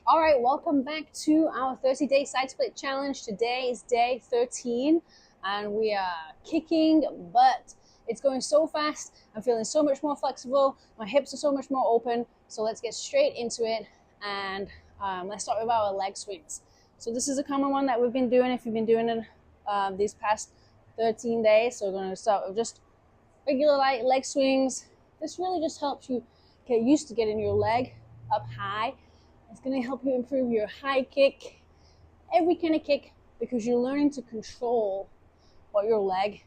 All right, welcome back to our 30-day side split challenge. Today is day 13 and we are kicking butt. It's going so fast. I'm feeling so much more flexible. My hips are so much more open. So let's get straight into it and let's start with our leg swings. So this is a common one that we've been doing if you've been doing it these past 13 days. So we're going to start with just regular light leg swings. This really just helps you get used to getting your leg up high. It's going to help you improve your high kick, every kind of kick, because you're learning to control what your leg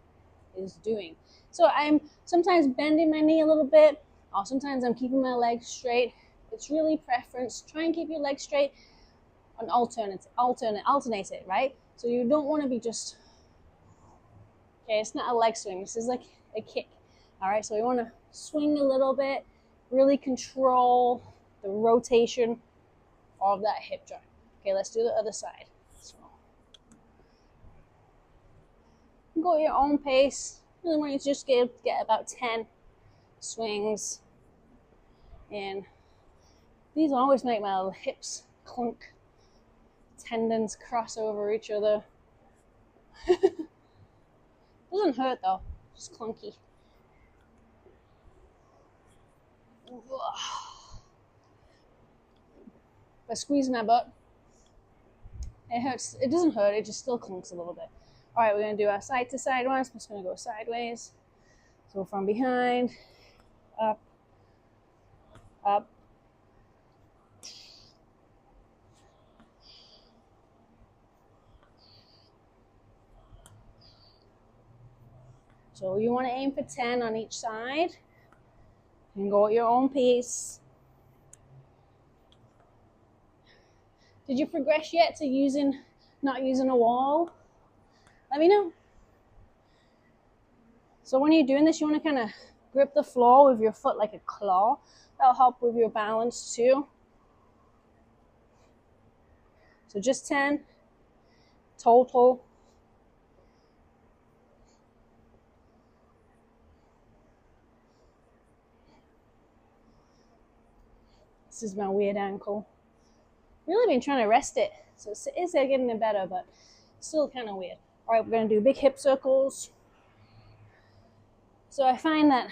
is doing. So I'm sometimes bending my knee a little bit, or sometimes I'm keeping my leg straight. It's really preference. Try and keep your leg straight and alternate it, right? So you don't want to be just, okay, it's not a leg swing. This is like a kick. All right, so we want to swing a little bit, really control the rotation of that hip joint. Okay, let's do the other side. So, go at your own pace. Really want you to just get about 10 swings in. These always make my hips clunk. Tendons cross over each other. Doesn't hurt though, just clunky. If I squeeze my butt, it hurts. It doesn't hurt, it just still clunks a little bit. All right, we're going to do our side to side ones. I'm just going to go sideways. So from behind, up, up. So you want to aim for 10 on each side. You can go at your own pace. Did you progress yet to not using a wall? Let me know. So when you're doing this, you want to kind of grip the floor with your foot like a claw. That'll help with your balance too. So just 10 total. This is my weird ankle. Really been trying to rest it, so it is getting it better, but still kind of weird. All right, we're going to do big hip circles. So I find that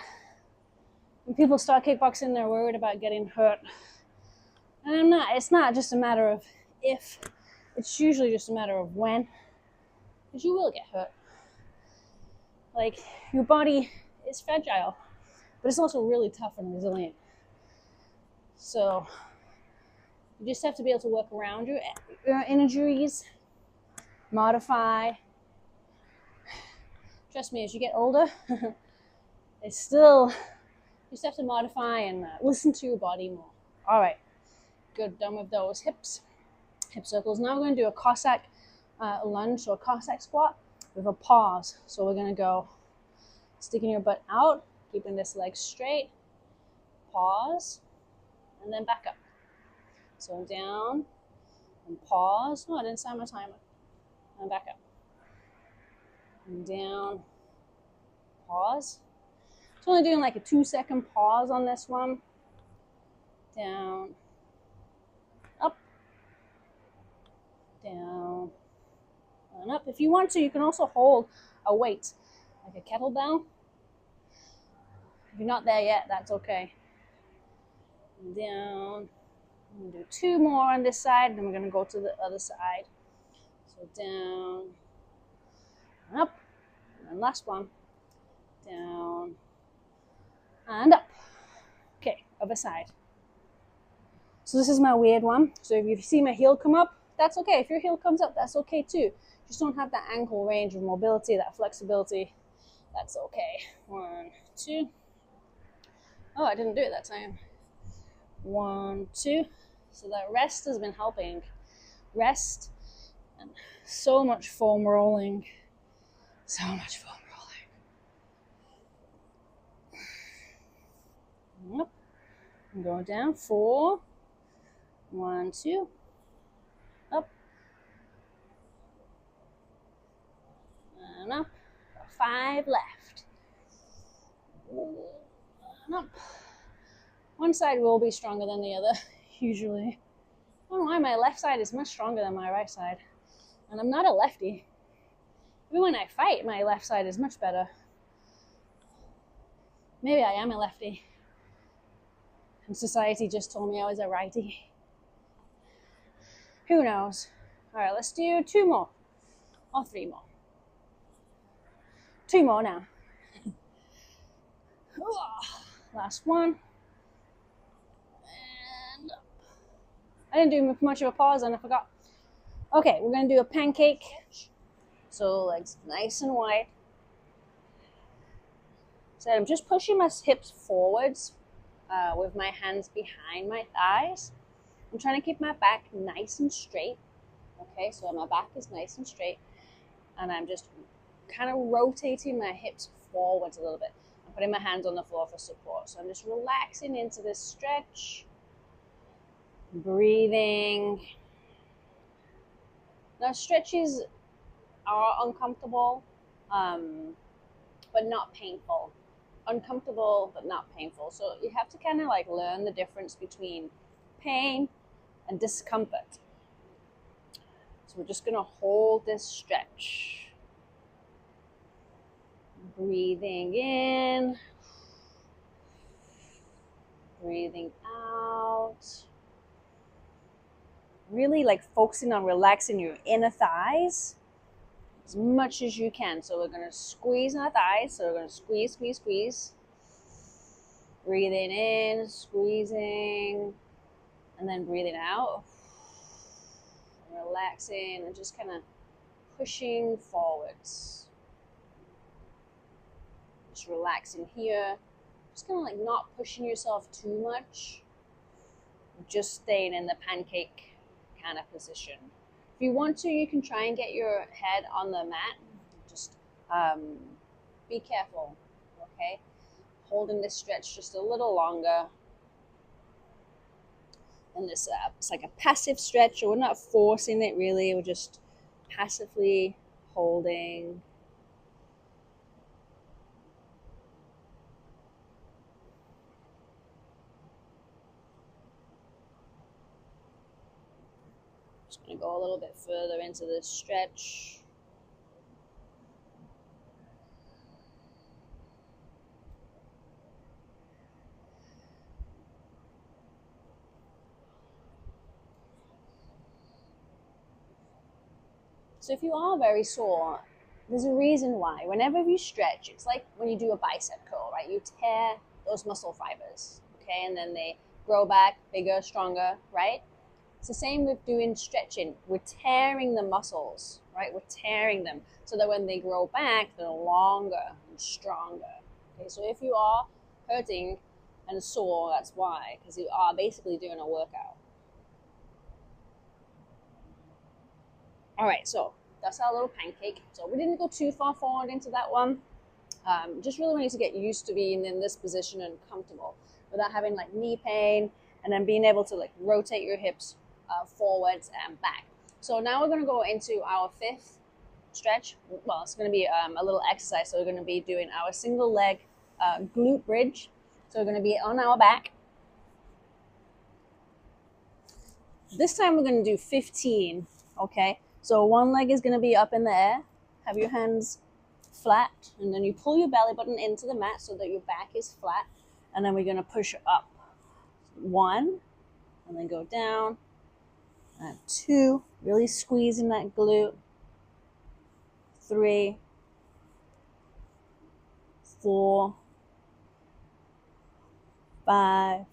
when people start kickboxing, they're worried about getting hurt. And I'm not. It's not just a matter of if. It's usually just a matter of when. Because you will get hurt. Like, your body is fragile, but it's also really tough and resilient. So you just have to be able to work around your injuries, modify. Trust me, as you get older, it's still, you just have to modify and listen to your body more. All right, good, done with those hip circles. Now we're going to do a Cossack lunge or a Cossack squat with a pause. So we're going to go sticking your butt out, keeping this leg straight, pause, and then back up. So down and pause. Oh, I didn't set my timer. And back up. And down, pause. So only doing like a 2-second pause on this one. Down, up, down, and up. If you want to, you can also hold a weight, like a kettlebell. If you're not there yet, that's okay. And down. I'm going to do 2 more on this side, then we're going to go to the other side. So down, and up, and then last one, down, and up. Okay, other side. So this is my weird one. So if you see my heel come up, that's okay. If your heel comes up, that's okay too. Just don't have that ankle range of mobility, that flexibility. That's okay. 1, 2. Oh, I didn't do it that time. 1, 2. So that rest has been helping. Rest and so much foam rolling. So much foam rolling. Up. And go down. 4. 1, 2. Up. And up. 5 left. And up. One side will be stronger than the other, usually. I don't know why my left side is much stronger than my right side. And I'm not a lefty. Even when I fight, my left side is much better. Maybe I am a lefty. And society just told me I was a righty. Who knows? All right, let's do 2 more. Or 3 more. 2 more now. Last one. And I didn't do much of a pause and I forgot. Okay, we're going to do a pancake. So legs nice and wide. So I'm just pushing my hips forwards with my hands behind my thighs. I'm trying to keep my back nice and straight. Okay, so my back is nice and straight. And I'm just kind of rotating my hips forwards a little bit. I'm putting my hands on the floor for support. So I'm just relaxing into this stretch. Breathing. Now stretches are uncomfortable, but not painful. Uncomfortable, but not painful. So you have to kind of like learn the difference between pain and discomfort. So we're just going to hold this stretch. Breathing in. Breathing out. Really like focusing on relaxing your inner thighs as much as you can. So we're going to squeeze our thighs. So we're going to squeeze, squeeze, squeeze. Breathing in, squeezing, and then breathing out. Relaxing and just kind of pushing forwards. Just relaxing here. Just kind of like not pushing yourself too much. Just staying in the pancake kind of position. If you want to, you can try and get your head on the mat. Just be careful, okay? Holding this stretch just a little longer. And this, it's like a passive stretch, so we're not forcing it really, we're just passively holding. Just going to go a little bit further into this stretch. So if you are very sore, there's a reason why. Whenever you stretch, it's like when you do a bicep curl, right? You tear those muscle fibers, okay? And then they grow back, bigger, stronger, right? It's the same with doing stretching. We're tearing the muscles, right? We're tearing them so that when they grow back, they're longer and stronger. Okay, so if you are hurting and sore, that's why, because you are basically doing a workout. All right, so that's our little pancake. So we didn't go too far forward into that one. Just really wanted to get used to being in this position and comfortable without having like knee pain, and then being able to like rotate your hips forwards and back. So now we're going to go into our 5th stretch. Well, it's going to be a little exercise. So we're going to be doing our single leg glute bridge. So we're going to be on our back. This time we're going to do 15, okay? So one leg is going to be up in the air. Have your hands flat, and then you pull your belly button into the mat so that your back is flat. And then we're going to push up. 1, and then go down. And 2, really squeezing that glute. 3, 4, 5,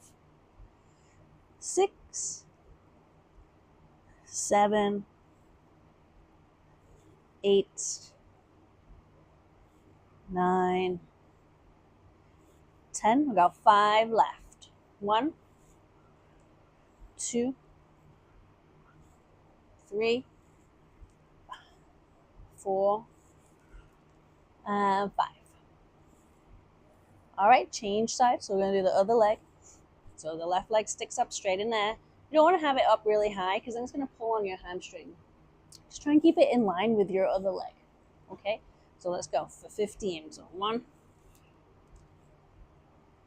6, 7, 8, 9, 10. We got 5 left. 1, 2, 3, 4, and 5. All right, change sides. So we're going to do the other leg. So the left leg sticks up straight in there. You don't want to have it up really high because then it's going to pull on your hamstring. Just try and keep it in line with your other leg. Okay, so let's go for 15. So 1,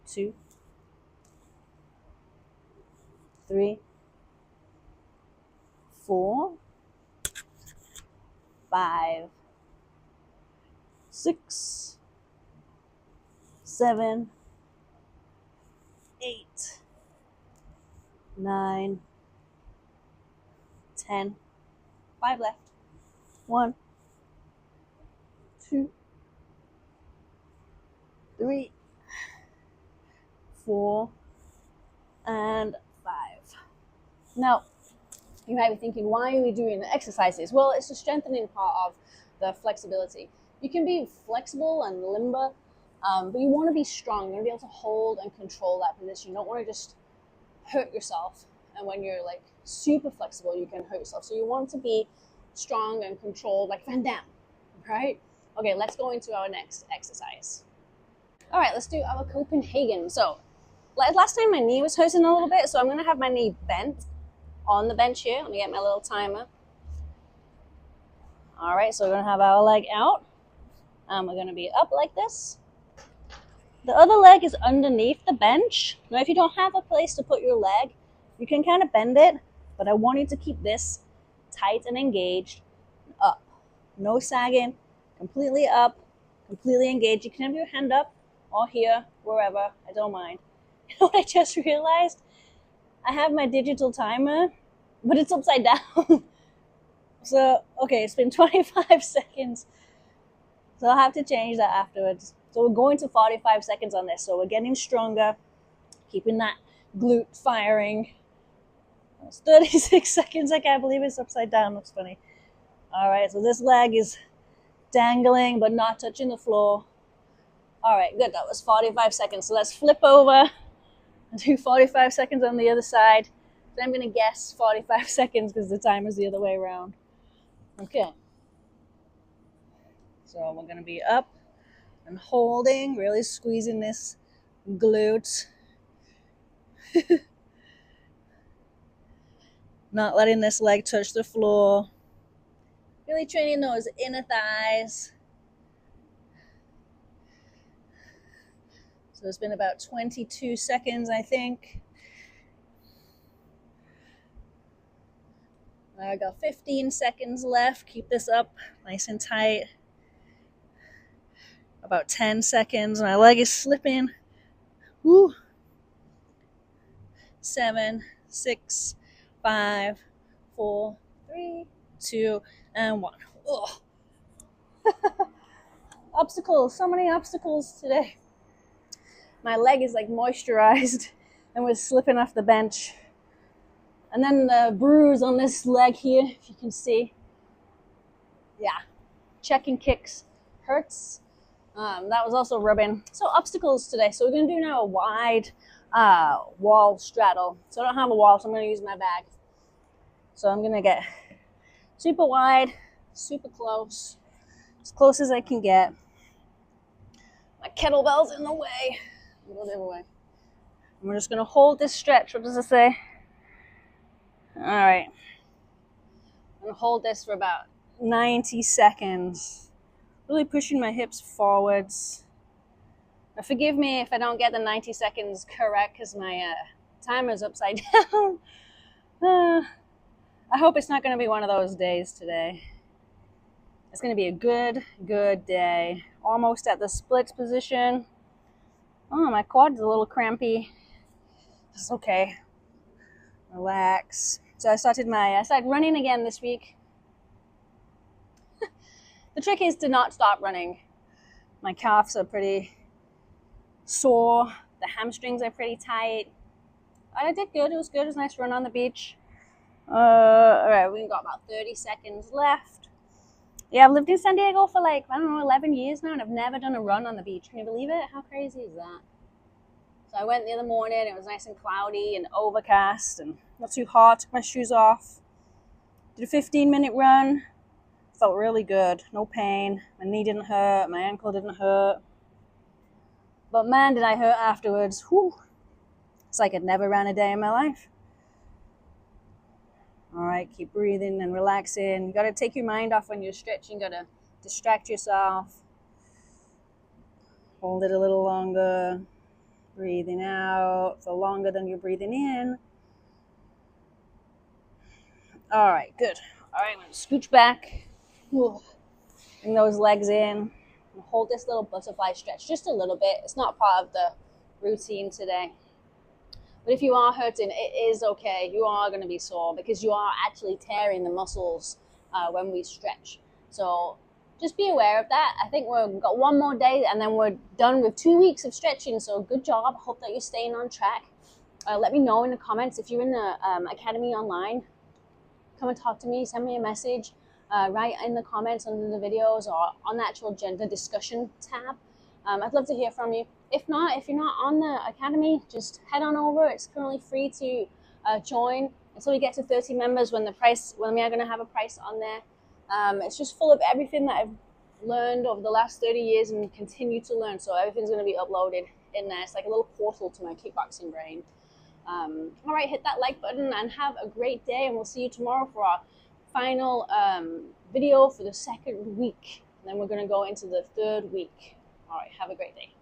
2, 3, 4, 5, 6, 7, 8, 9, 10. 5 left. 1, 2, 3, 4, and 5. Now, you might be thinking, why are we doing the exercises? Well, it's the strengthening part of the flexibility. You can be flexible and limber, but you want to be strong. You want to be able to hold and control that position. You don't want to just hurt yourself. And when you're like super flexible, you can hurt yourself. So you want to be strong and controlled like Van Damme, right? Okay, let's go into our next exercise. All right, let's do our Copenhagen. So last time my knee was hurting a little bit, so I'm going to have my knee bent on the bench here. Let me get my little timer. All right, so we're going to have our leg out. We're going to be up like this. The other leg is underneath the bench. Now, if you don't have a place to put your leg, you can kind of bend it, but I want you to keep this tight and engaged, up. No sagging, completely up, completely engaged. You can have your hand up or here, wherever, I don't mind. You know what I just realized? I have my digital timer, but it's upside down. So, okay, it's been 25 seconds. So I'll have to change that afterwards. So we're going to 45 seconds on this. So we're getting stronger, keeping that glute firing. It's 36 seconds. I can't believe it's upside down. Looks funny. All right, so this leg is dangling but not touching the floor. All right, good. That was 45 seconds. So let's flip over and do 45 seconds on the other side. So I'm going to guess 45 seconds because the timer's the other way around. Okay. So we're going to be up and holding, really squeezing this glute. Not letting this leg touch the floor. Really training those inner thighs. So it's been about 22 seconds, I think. I got 15 seconds left. Keep this up nice and tight. About 10 seconds. My leg is slipping. Woo. 7, 6, 5, 4, 3, 2, and 1. Ugh. Obstacles. So many obstacles today. My leg is like moisturized and was slipping off the bench. And then the bruise on this leg here, if you can see. Yeah. Checking kicks hurts. That was also rubbing. So obstacles today. So we're going to do now a wide wall straddle. So I don't have a wall, so I'm going to use my bag. So I'm going to get super wide, super close, as close as I can get. My kettlebell's in the way. A little bit away. And we're just going to hold this stretch. What does it say? All right. I'm going to hold this for about 90 seconds. Really pushing my hips forwards. Now forgive me if I don't get the 90 seconds correct because my timer's upside down. I hope it's not going to be one of those days today. It's going to be a good day. Almost at the splits position. Oh, my quad's a little crampy. It's okay. Relax. So I started running again this week. The trick is to not stop running. My calves are pretty sore. The hamstrings are pretty tight. I did good. It was good. It was a nice run on the beach. All right, we've got about 30 seconds left. Yeah, I've lived in San Diego for 11 years now, and I've never done a run on the beach. Can you believe it? How crazy is that? So I went the other morning. It was nice and cloudy and overcast and not too hot. Took my shoes off. Did a 15-minute run. Felt really good. No pain. My knee didn't hurt. My ankle didn't hurt. But man, did I hurt afterwards. Whew. It's like I'd never ran a day in my life. All right, keep breathing and relaxing. You got to take your mind off when you're stretching. You got to distract yourself. Hold it a little longer. Breathing out for longer than you're breathing in. All right, good. All right, I'm gonna scooch back. Ooh. Bring those legs in. And hold this little butterfly stretch just a little bit. It's not part of the routine today. But if you are hurting, it is okay. You are going to be sore because you are actually tearing the muscles when we stretch. So just be aware of that. I think we've got one more day and then we're done with 2 weeks of stretching. So good job. Hope that you're staying on track. Let me know in the comments if you're in the Academy Online. Come and talk to me. Send me a message. Write in the comments under the videos or on the actual gender discussion tab. I'd love to hear from you. If not, if you're not on the Academy, just head on over. It's currently free to join until we get to 30 members when we are going to have a price on there. It's just full of everything that I've learned over the last 30 years and continue to learn. So everything's going to be uploaded in there. It's like a little portal to my kickboxing brain. All right, hit that like button and have a great day. And we'll see you tomorrow for our final video for the second week. And then we're going to go into the third week. All right, have a great day.